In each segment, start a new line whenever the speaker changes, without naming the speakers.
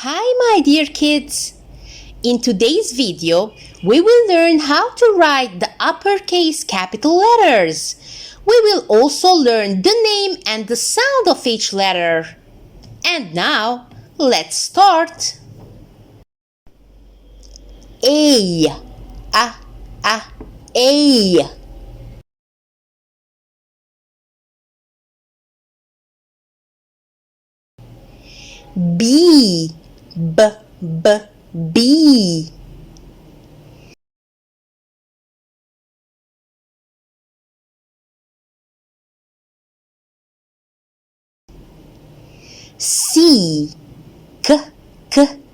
Hi, my dear kids! In today's video, we will learn how to write the uppercase capital letters. We will also learn the name and the sound of each letter. And now, let's start. A, A. B, B. C,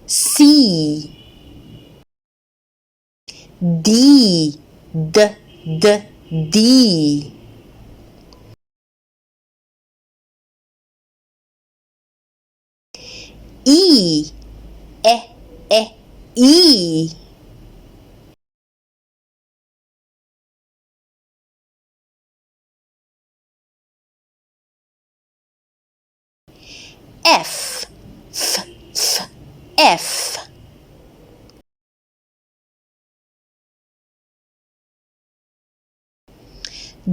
C. D, D. E, E. F, F.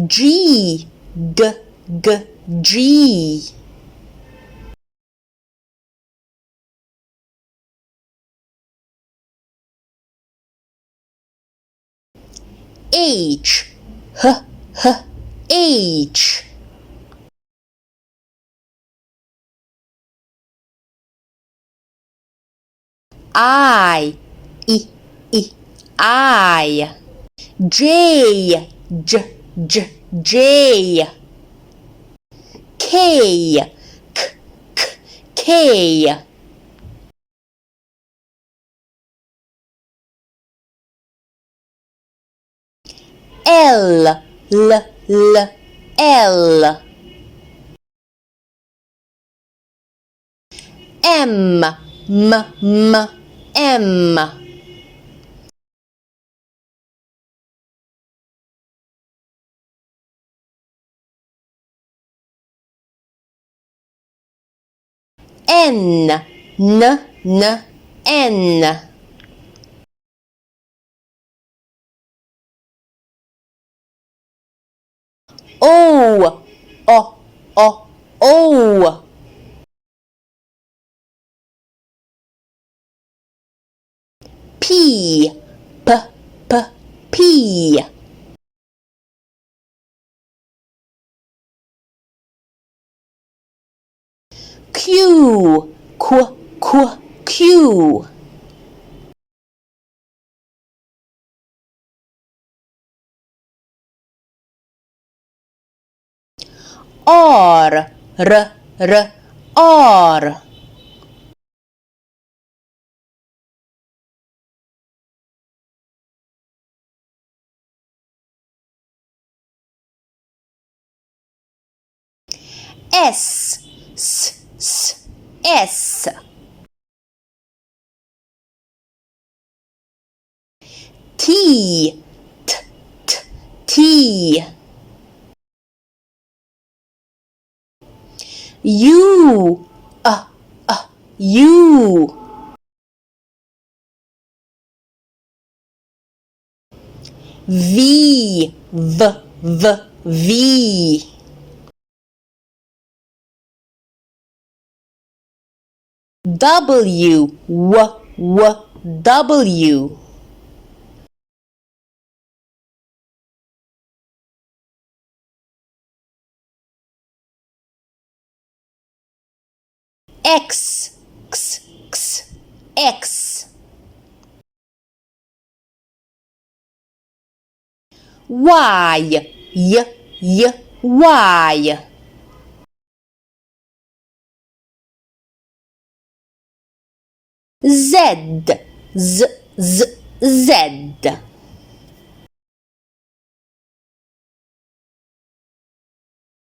G, G. H, H. I, I. J, J. K, K. L, L. M, M. N, N. O, O. P, P. Q, Q. R, R. S, S. T, T. U, U. V, V. W, W. X, X. Y, Y. Z, Z.